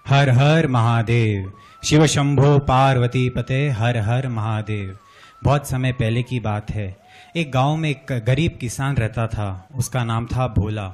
हर हर महादेव। शिव शंभो पार्वती पते, हर हर महादेव। बहुत समय पहले की बात है। एक गांव में एक गरीब किसान रहता था। उसका नाम था भोला।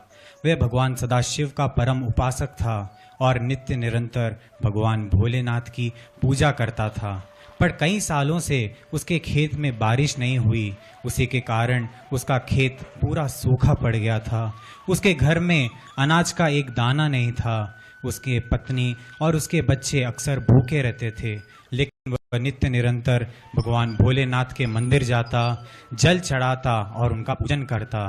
वह भगवान सदाशिव का परम उपासक था और नित्य निरंतर भगवान भोलेनाथ की पूजा करता था। पर कई सालों से उसके खेत में बारिश नहीं हुई। उसी के कारण उसका खेत पूरा सूखा पड़ गया था। उसके घर में अनाज का एक दाना नहीं था। उसके पत्नी और उसके बच्चे अक्सर भूखे रहते थे, लेकिन वह नित्य निरंतर भगवान भोलेनाथ के मंदिर जाता, जल चढ़ाता और उनका पूजन करता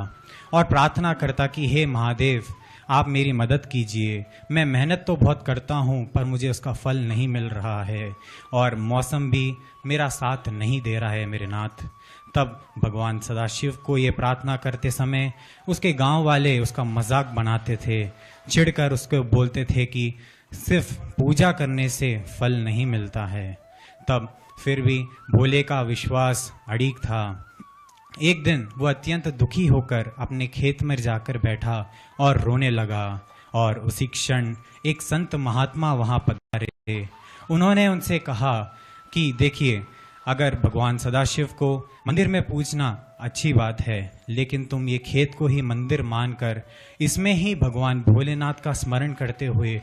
और प्रार्थना करता कि हे महादेव, आप मेरी मदद कीजिए। मैं मेहनत तो बहुत करता हूँ पर मुझे उसका फल नहीं मिल रहा है और मौसम भी मेरा साथ नहीं दे रहा है मेरे नाथ। तब भगवान सदाशिव को ये प्रार्थना करते समय उसके गांव वाले उसका मजाक बनाते थे, चिढ़कर उसको बोलते थे कि सिर्फ पूजा करने से फल नहीं मिलता है। तब फिर भी भोले का विश्वास अड़िग था। एक दिन वह अत्यंत दुखी होकर अपने खेत में जाकर बैठा और रोने लगा और उसी क्षण एक संत महात्मा वहां पधारे थे। उन्होंने उनसे कहा कि देखिए, अगर भगवान सदाशिव को मंदिर में पूजना अच्छी बात है, लेकिन तुम ये खेत को ही मंदिर मानकर इसमें ही भगवान भोलेनाथ का स्मरण करते हुए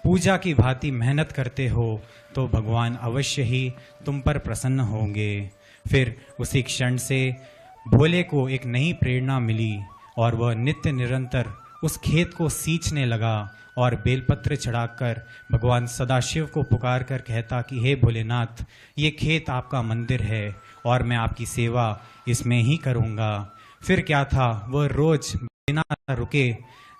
पूजा की भांति मेहनत करते हो तो भगवान अवश्य ही तुम पर प्रसन्न होंगे। फिर उसी क्षण से भोले को एक नई प्रेरणा मिली और वह नित्य निरंतर उस खेत को सींचने लगा और बेलपत्र चढ़ाकर भगवान सदाशिव को पुकार कर कहता कि हे भोलेनाथ, ये खेत आपका मंदिर है और मैं आपकी सेवा इसमें ही करूँगा। फिर क्या था, वह रोज बिना रुके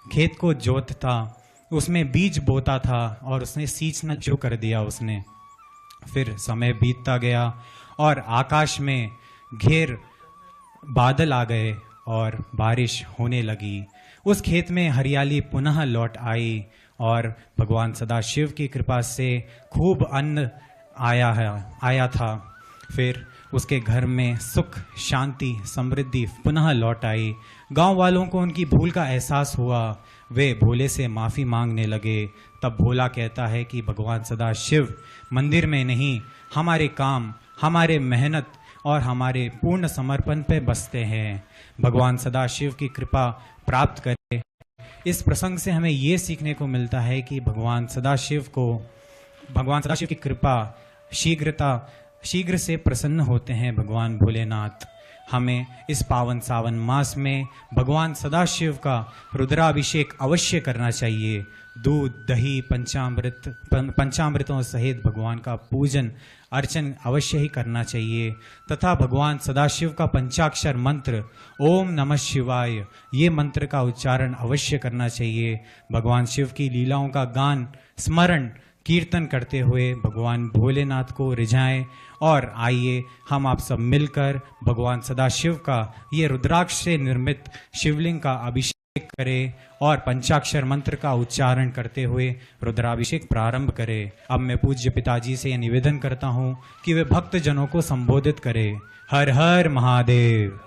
खेत को जोतता, उसमें बीज बोता था और उसने सींचना शुरू कर दिया उसने। फिर समय बीतता गया और आकाश में घेर बादल आ गए और बारिश होने लगी। उस खेत में हरियाली पुनः लौट आई और भगवान सदाशिव की कृपा से खूब अन्न आया था। फिर उसके घर में सुख, शांति, समृद्धि पुनः लौट आई। गांव वालों को उनकी भूल का एहसास हुआ। वे भोले से माफ़ी मांगने लगे। तब भोला कहता है कि भगवान सदाशिव मंदिर में नहीं, हमारे काम, हमारे मेहनत और हमारे पूर्ण समर्पण पे बसते हैं। भगवान सदाशिव की कृपा प्राप्त करें। इस प्रसंग से हमें ये सीखने को मिलता है कि भगवान सदाशिव की कृपा शीघ्र से प्रसन्न होते हैं भगवान भोलेनाथ। हमें इस पावन सावन मास में भगवान सदाशिव का रुद्राभिषेक अवश्य करना चाहिए। दूध, दही, पंचामृतों सहित भगवान का पूजन अर्चन अवश्य ही करना चाहिए तथा भगवान सदाशिव का पंचाक्षर मंत्र ओम नमः शिवाय, ये मंत्र का उच्चारण अवश्य करना चाहिए। भगवान शिव की लीलाओं का गान, स्मरण, कीर्तन करते हुए भगवान भोलेनाथ को रिझाएं और आइए हम आप सब मिलकर भगवान सदाशिव का ये रुद्राक्ष से निर्मित शिवलिंग का अभिषेक करें और पंचाक्षर मंत्र का उच्चारण करते हुए रुद्राभिषेक प्रारंभ करें। अब मैं पूज्य पिताजी से यह निवेदन करता हूँ कि वे भक्त जनों को संबोधित करें। हर हर महादेव।